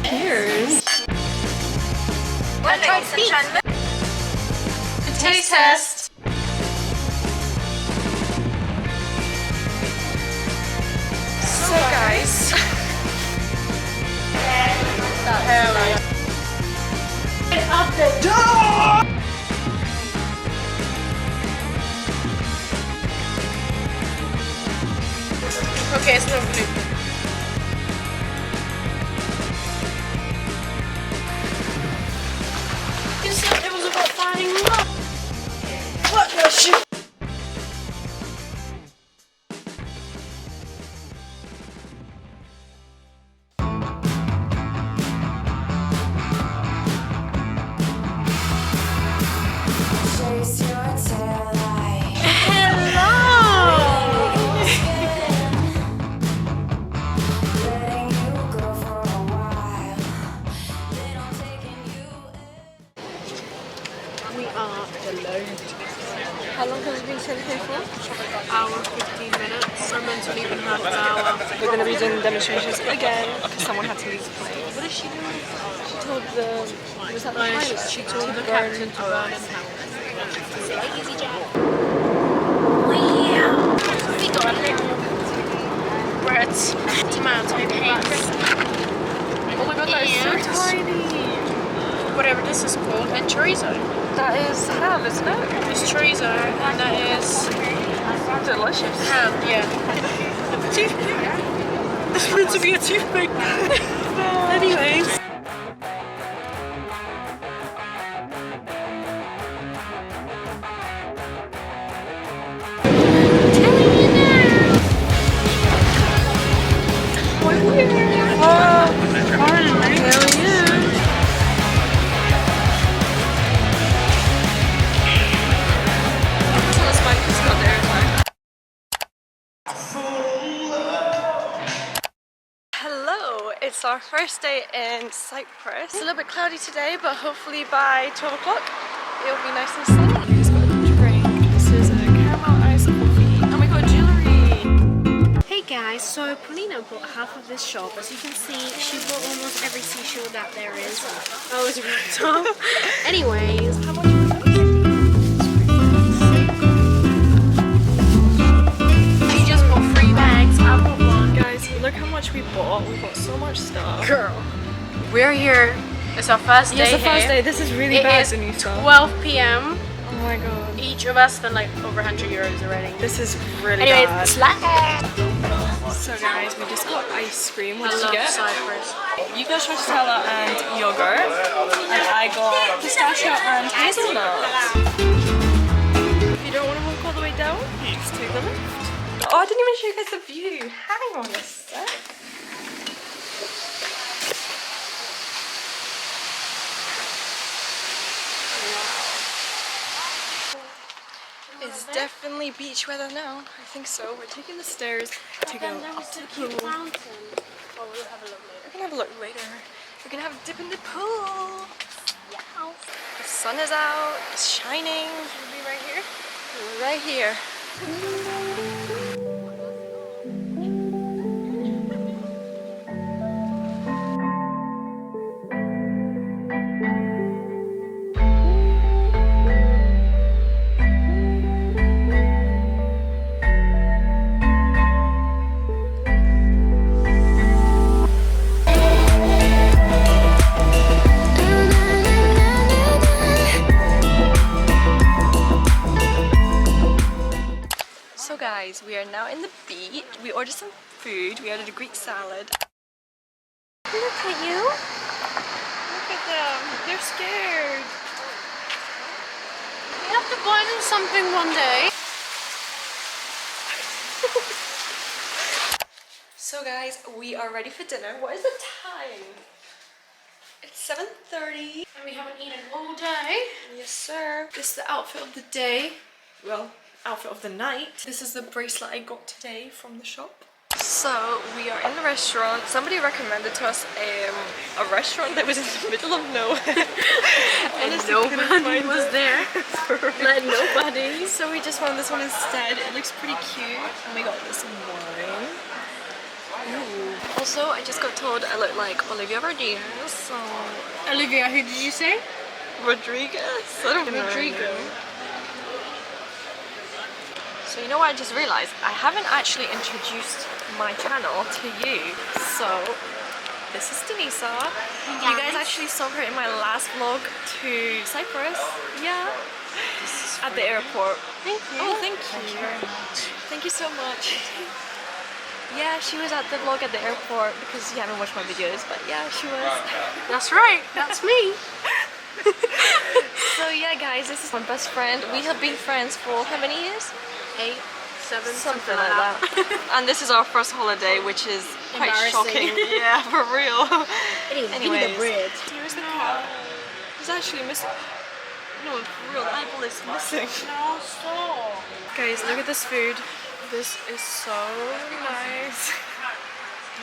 Cheers. I tried feet. Taste test. So guys, Okay, it's not blue. You said it was about finding love. What the shit? how long have we been sitting here for? Hour 15 minutes. We're meant to leave in half an hour. We're going to be doing demonstrations again because someone had to leave the plane. What is she doing? She told the, was that the pilot? She told the captain to burn his house. Easy job. Wow. We got a little bread, tomato paste. Oh my god, that is so tiny. Whatever this is called, and chorizo. That is ham, isn't it? It's chorizo, and that is Delicious. ham, yeah. Toothpick. This is meant to be a toothpick. Anyways. It's our first day in Cyprus. It's a little bit cloudy today, but hopefully by 12 o'clock it'll be nice and sunny. We just got a drink. This is a caramel ice coffee, and we got jewellery. Hey guys, so Paulina bought half of this shop. As you can see, she bought almost every seashell that there is. I was ripped off. Anyways, how much was it? She just bought 3 bags. I bought 1. Guys, look how much we bought. We bought so much stuff. Girl, we're here. It's our first day. It's the first here. day. This is really It bad, is Anita. 12 p.m. Oh my god. Each of us spent like over 100 euros already. This is really Anyways, bad. slap. So guys, we just got ice cream. What I did you love get? Cyprus. You got stracciatella and yogurt, and I got pistachio and hazelnut. If you don't want to walk all the way down, just take the lift. Oh, I didn't even show you guys the view. Hang on a sec. It's definitely beach weather now. I think so. We're taking the stairs to go up to the pool. Oh, we'll have a look later. We're gonna have a look later. We're gonna have a dip in the pool. Yeah. The sun is out. It's shining. Should we be right here? Right here. Guys, we are now in the beach. We ordered some food. We ordered a Greek salad. Look at you. Look at them. They're scared. We have to buy them something one day. So guys, we are ready for dinner. What is the time? It's 7:30. And we haven't eaten all day. Yes, sir. This is the outfit of the day. Well, outfit of the night. This is the bracelet I got today from the shop. So we are in the restaurant. Somebody recommended to us a restaurant that was in the middle of nowhere. And nobody was there. Like nobody. So we just found this one instead. It looks pretty cute. And we got this wine. Also, I just got told I look like Olivia Rodriguez, so... Olivia, who did you say? Rodriguez? I don't know. Rodrigo. So you know what I just realized? I haven't actually introduced my channel to you. So, this is Denisa. You guys actually saw her in my last vlog to Cyprus. Yeah. At the airport. Thank you. Oh, thank you. Thank you so much. Yeah, she was at the vlog at the airport because you haven't watched my videos, but yeah, she was. That's right, that's me. So yeah, guys, this is my best friend. We have been friends for how many years? 8, 7, Something like that. And this is our first holiday, which is quite shocking. Yeah, for real. Anyway, give me the bread. Here's the cat. He's actually missing. No, for real, the eyeball is missing. No, stop. Guys, look at this food. This is so nice.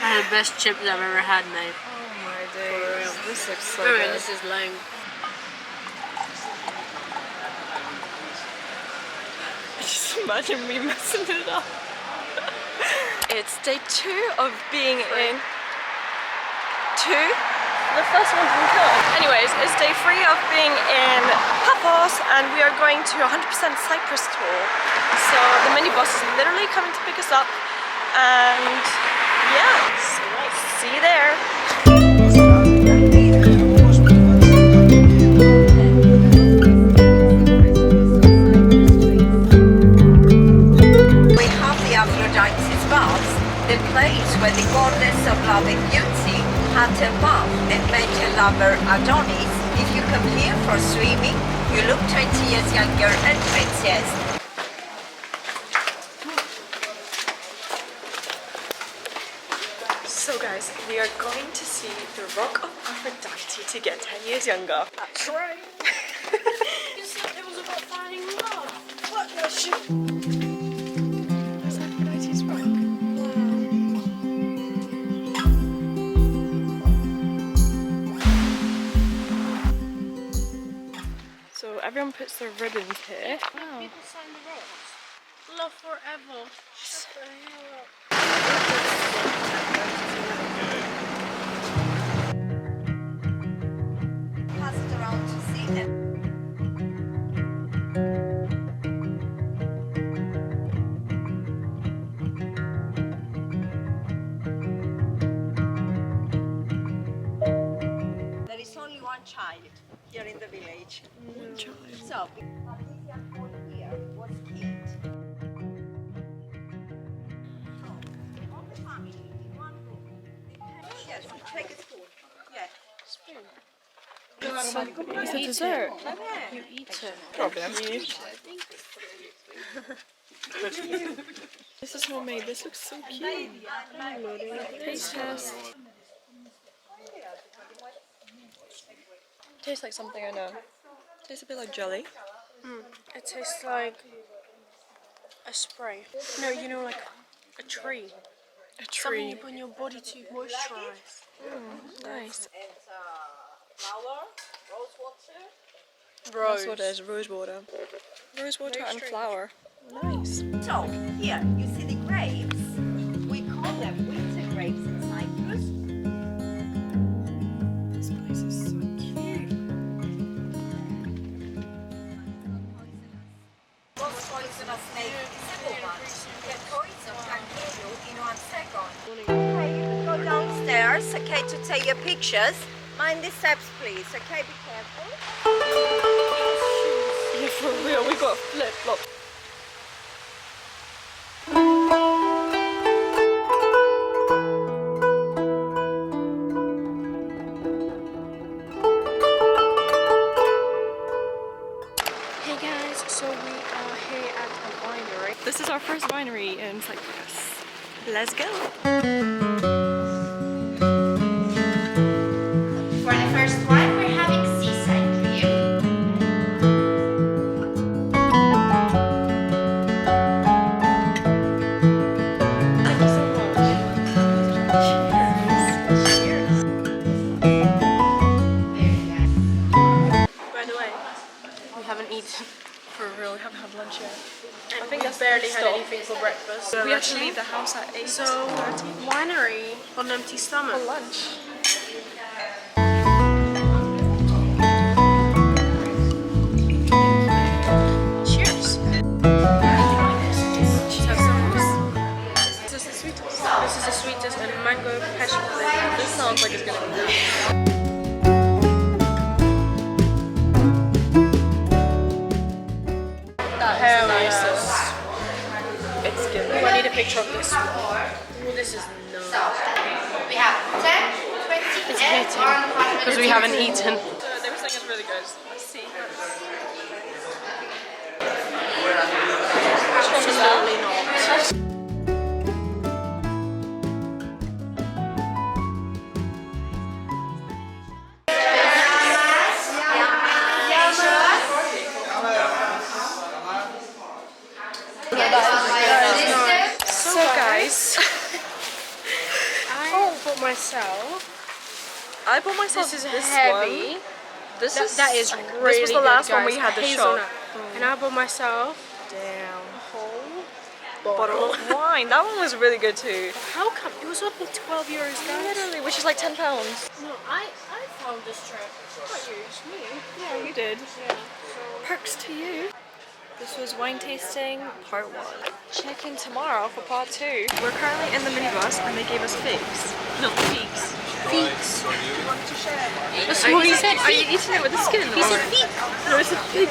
I had the best chips I've ever had, mate. Oh my days. This looks so Anyway, good. this is lame. Just imagine me messing it up. It's day 2 of being in... 2? The first one didn't count. Anyways, it's day 3 of being in Paphos and we are going to 100% Cyprus tour. So the minibus is literally coming to pick us up and yeah, see you there. We have the Aphrodite's baths, the place where the goddess of love and beauty had her bath and met her lover Adonis. If you come here for swimming, you look 20 years younger and prettiest. So guys, we are going to see the Rock of Aphrodite to get 10 years younger. That's right. You said it was about finding love. What the shit? That's Aphrodite's rock. So everyone puts their ribbons here. Wow. People sign the rocks. Love forever. Shut the hell up. Pass it around to see them. There is only one child here in the village. One child. So, Patricia Paul here was killed. So, all the family in one room. Yes, take a spoon. Yeah. Spoon. It's a dessert. You eat it. Problem. This is homemade. This looks so cute. Taste test. Tastes like something I know. Tastes a bit like jelly. It tastes like a spray. No, you know, like a tree. A Something tree. you put in your body to moisturize. Nice. And flour, rose water. That's what it is. Rose water. Rose water Very and strange. flour. Nice. So, here, you see the grapes. We call them winter grapes in Cyprus. This place is so cute. Most poisonous snake is simple one. The poison can kill you in 1 second. Okay, you can go downstairs, okay, to take your pictures. Mind the steps, please, okay, be careful. Yeah, for real. We got flip flop. Hey guys, so we are here at a winery. This is our first winery in Cyprus. Let's go. For the first one, we're having seaside view. Thank you so much. Cheers. By the way, we haven't eaten. For real, we haven't had lunch yet. I think that's barely had anything for breakfast. We have to leave the house at 8. So, winery on empty stomach. for lunch. Cheers. This is the sweetest. This is the sweetest and mango passion flavor. This sounds like it's gonna be good. Hell Nicest. yes. It's good. Oh, I need a picture of this. Oh, this is nice. We have 10, 20, It's and hitting 1 because we haven't eaten. They were saying it's really good. Let's see. Absolutely not. So guys, I bought myself. I bought myself This is this heavy. one. This That is really This was the good, last one guys. we had the Hazelnut. shop. And I bought myself Damn. a whole Bottle of wine. That one was really good too. How come? It was only 12 euros, guys. Literally, which is like £10. No, I found this trip. Not you, it's me. Yeah, you did. Yeah. Perks to you. This was wine tasting part 1. Check in tomorrow for part 2. We're currently in the minibus and they gave us figs. No, figs. Figs. That's what he said. Are you eating it with the skin or He said what? feet. No, it's a fig.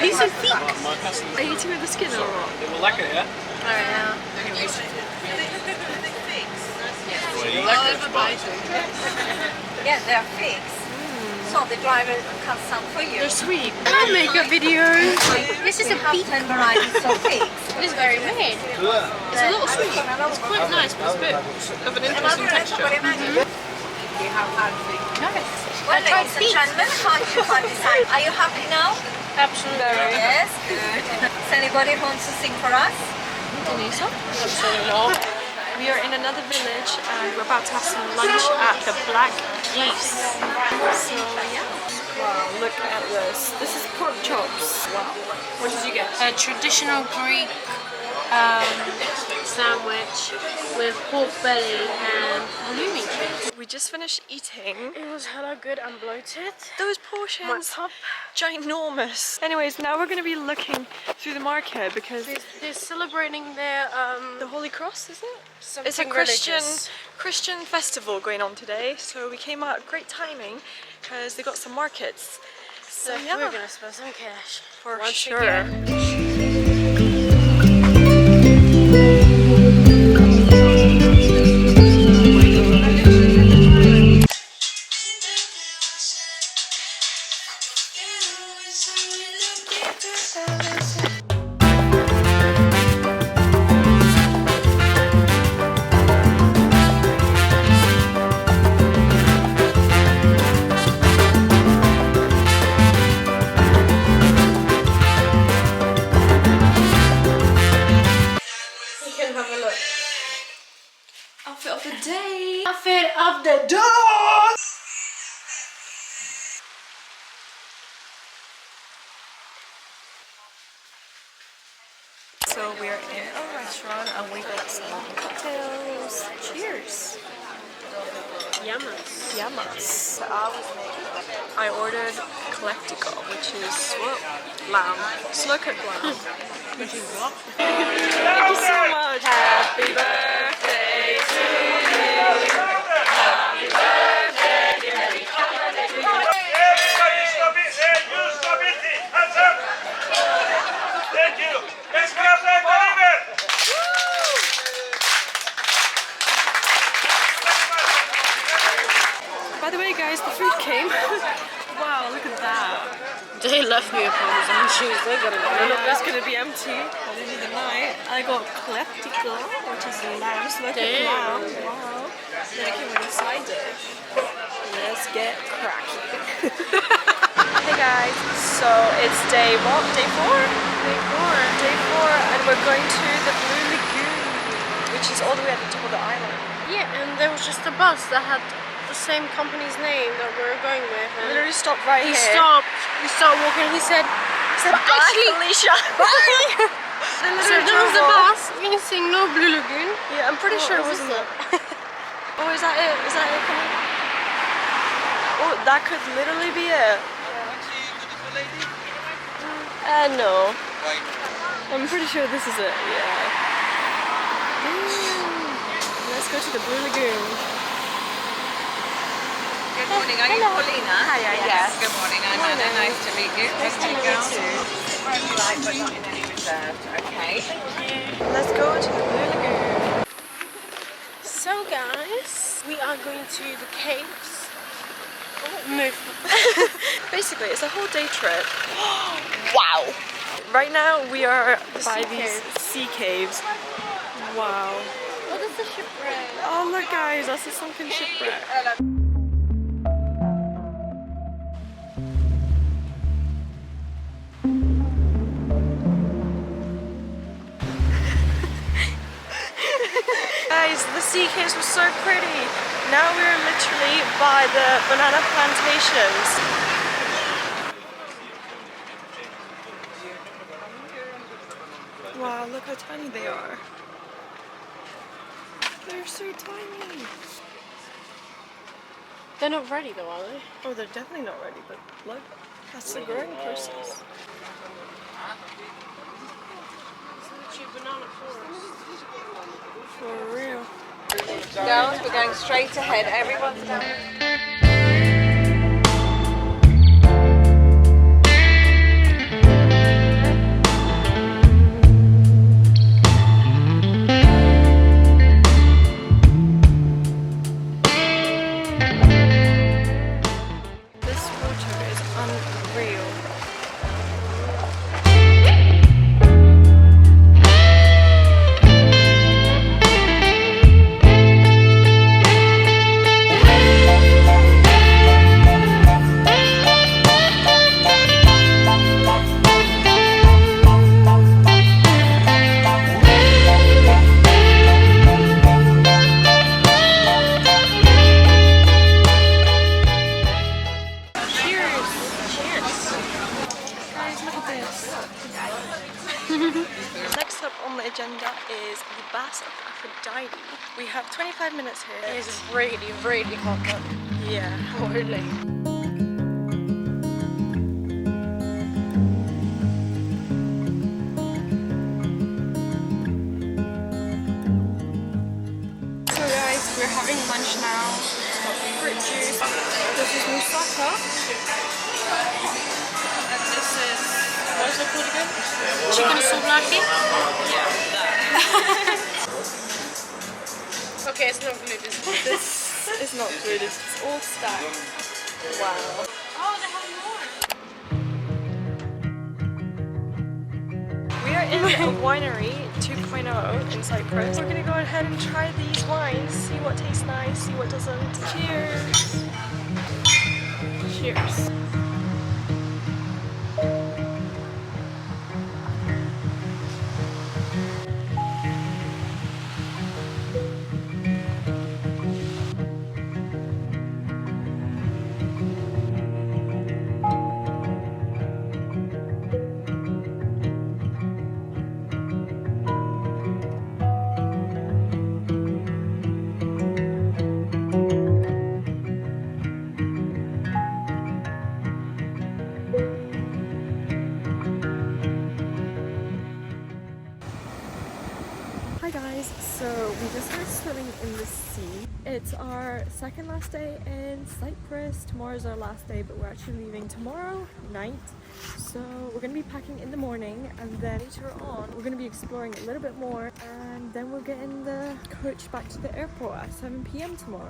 He said feet. Are you eating with the skin or what? Det var lekker, ja? Alright, yeah. Anyways. Yeah, they're figs. So the driver cut some for you. They're sweet. I make a video. This is a We have 10 varieties of figs. It is very made. It's a little sweet. It's quite nice, but it's a bit of an interesting texture. You have had figs. Well, ladies and gentlemen, how did you find this time? Are you happy now? Absolutely. Yes, good. Is anybody wants to sing for us? Denisa? Absolutely not. We are in another village and we're about to have some lunch at the Black Geese. So yeah. Wow, look at this. This is pork chops. Wow. What did you get? A traditional Greek sandwich with pork belly and halloumi. We just finished eating. It was hella good and bloated. Those My portions, top. ginormous. Anyways, now we're going to be looking through the market because They're celebrating their the Holy Cross, is it? something It's a religious. Christian festival going on today, so we came out at great timing because they got some markets. So yeah, We're gonna spend some cash for once sure. again. You can have a look. Outfit of the day. Outfit of the day. So we're in a restaurant and we got some cocktails. Cheers. Yamas. Yamas. I ordered kleftiko, which is what? Lamb. Slow cooked lamb. Which is what? Thank you so much. Happy birthday to you. Happy birthday, dear Everybody stop it! You stop it! Hands up! Thank you! Let's clap like the river! By the way, guys, the food came. Wow, look at that. They left me a Parmesan cheese. They got it. Look, that's gonna be empty at the end of the night. I got kleftiko, which is lamb, smoked lamb. Wow. Then it came with a side dish. Let's get cracking. Hey guys, so it's day what? Day 4? Day 4. Day 4, and we're going to the Blue Lagoon, which is all the way at the top of the island. Yeah, and there was just a bus that had the same company's name that we were going with. And Literally stopped right he here. stopped. We started walking. He said Bye, actually, Felicia. bye. So that was the bus. We're gonna sing No Blue Lagoon. Yeah, I'm pretty sure it wasn't that. Oh, is that it? Is that it? Oh, that could literally be it. No. I'm pretty sure this is it, yeah. Let's go to the Blue Lagoon. Good morning, are you Paulina? Hi, Yes. Good morning, I'm Anna. Nice to meet you. Nice to meet you too. Right, but not in any reserved, okay? Let's go to the Blue Lagoon. So guys, we are going to the caves. Move. Basically, it's a whole day trip. Wow. Right now, we are by sea these caves. sea caves. Wow. What is the shipwreck? Oh, look, guys, that's a sunken shipwreck. Guys, the sea caves were so pretty. Now we're literally by the banana plantations. Wow, look how tiny they are. They're so tiny. They're not ready though, are they? Oh, they're definitely not ready, but look, that's the growing process. Banana forest. For real. Girls, we're going straight ahead. Everyone's down. This water is unreal. Next up on the agenda is the Bath of Aphrodite. We have 25 minutes here. It's really, really hot though. Yeah. Really. So guys, we're having lunch now. Fruit juice. This is moussaka. And this is, what is it called again? Chicken souvlaki? Okay, it's not glued, is it? This is not food, it's all stacked. Wow. Oh, they have more. We are in a winery 2.0 in Cyprus. We're gonna go ahead and try these wines, see what tastes nice, see what doesn't. Cheers! Cheers. Hi guys, so we just started swimming in the sea. It's our second last day in Cyprus. Tomorrow's our last day, but we're actually leaving tomorrow night. So we're going to be packing in the morning, and then later on we're going to be exploring a little bit more, and then we'll get in the coach back to the airport at 7 PM tomorrow.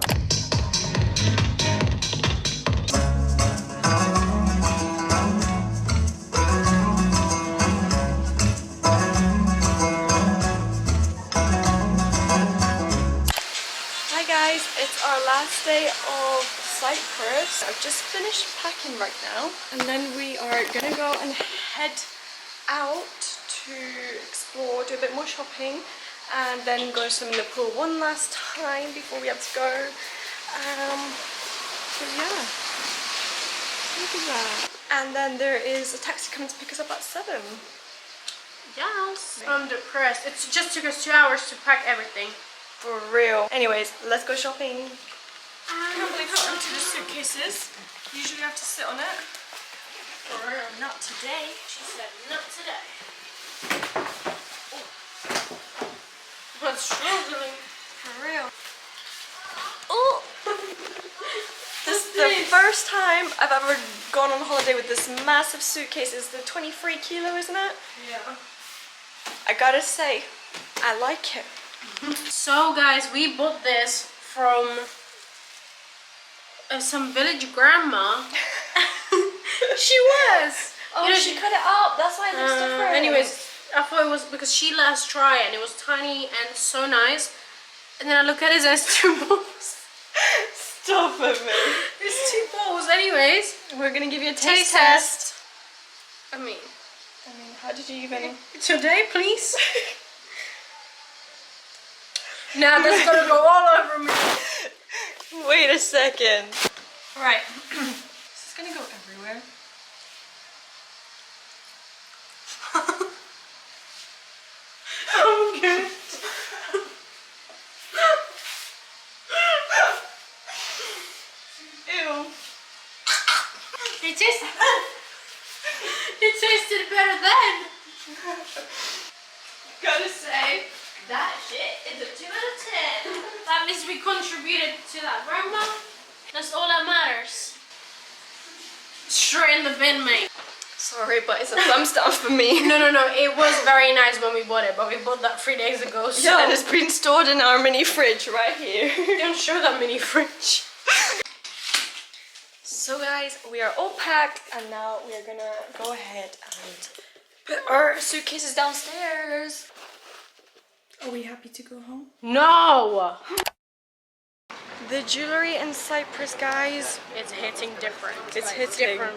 Guys, it's our last day of Cyprus. I've just finished packing right now, and then we are gonna go and head out to explore, do a bit more shopping, and then go swim in the pool one last time before we have to go. So yeah, look at that. And then there is a taxi coming to pick us up at 7. Yes. I'm depressed. It just took us 2 hours to pack everything. For real. Anyways, let's go shopping. I can't believe how empty the suitcase is. Usually you have to sit on it. For real, not today. She said, not today. I'm struggling. For real. Oh! This is the first time I've ever gone on holiday with this massive suitcase. It's the 23 kilo, isn't it? Yeah. I gotta say, I like it. So guys, we bought this from some village grandma. She was. Oh, You know, she cut it up. That's why it looks different. anyways, I thought it was because she let us try it and it was tiny and so nice. And then I look at it and it's 2 balls. Stop it, man. It's 2 balls. Anyways, We're gonna give you a taste taste test. I mean, How did you even... today, please. Now that's gonna go all over me. Wait a second. Right. This is gonna go everywhere. I'm good. Ew. It tasted better then. Gotta say, that shit is a 2 out of 10. At least we contributed to that, grandma. That's all that matters. Straight in the bin, mate. Sorry, but it's a thumbs down for me. No. It was very nice when we bought it, but we bought that 3 days ago. So Yeah, and it's been stored in our mini fridge right here. don't show that mini fridge. So guys, we are all packed and now we are gonna go ahead and put our suitcases downstairs. Are we happy to go home? No! The jewelry in Cyprus, guys. It's hitting different. It's Like, hitting. different.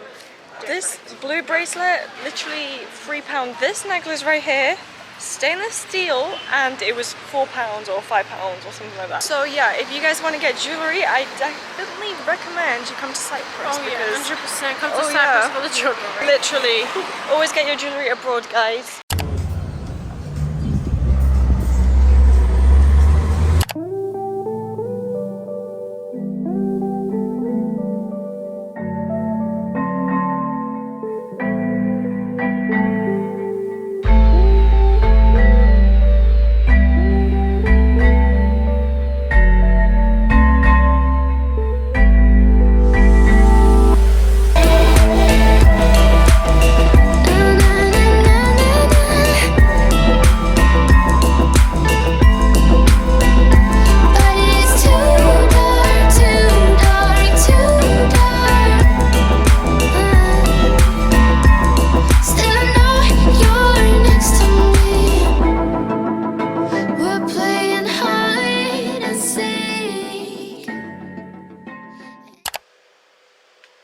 This blue bracelet, literally £3. This necklace right here, stainless steel, and it was £4 or £5 or something like that. So yeah, if you guys want to get jewelry, I definitely recommend you come to Cyprus. Oh yeah, because 100%. Come to Oh, Cyprus yeah. for the jewelry. literally, always get your jewelry abroad, guys.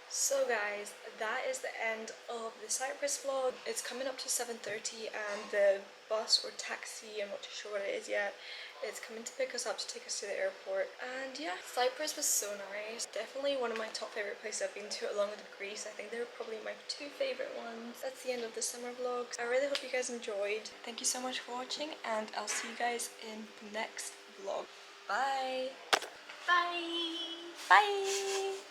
So guys, that is the end of the Cyprus vlog. It's coming up to 7:30 and the bus or taxi, I'm not too sure what it is yet, it's coming to pick us up to take us to the airport. And yeah, Cyprus was so nice. Definitely one of my top favorite places I've been to, along with Greece. I think they're probably my 2 favorite ones. That's the end of the summer vlogs. I really hope you guys enjoyed. Thank you so much for watching and I'll see you guys in the next vlog. Bye! Bye! Bye!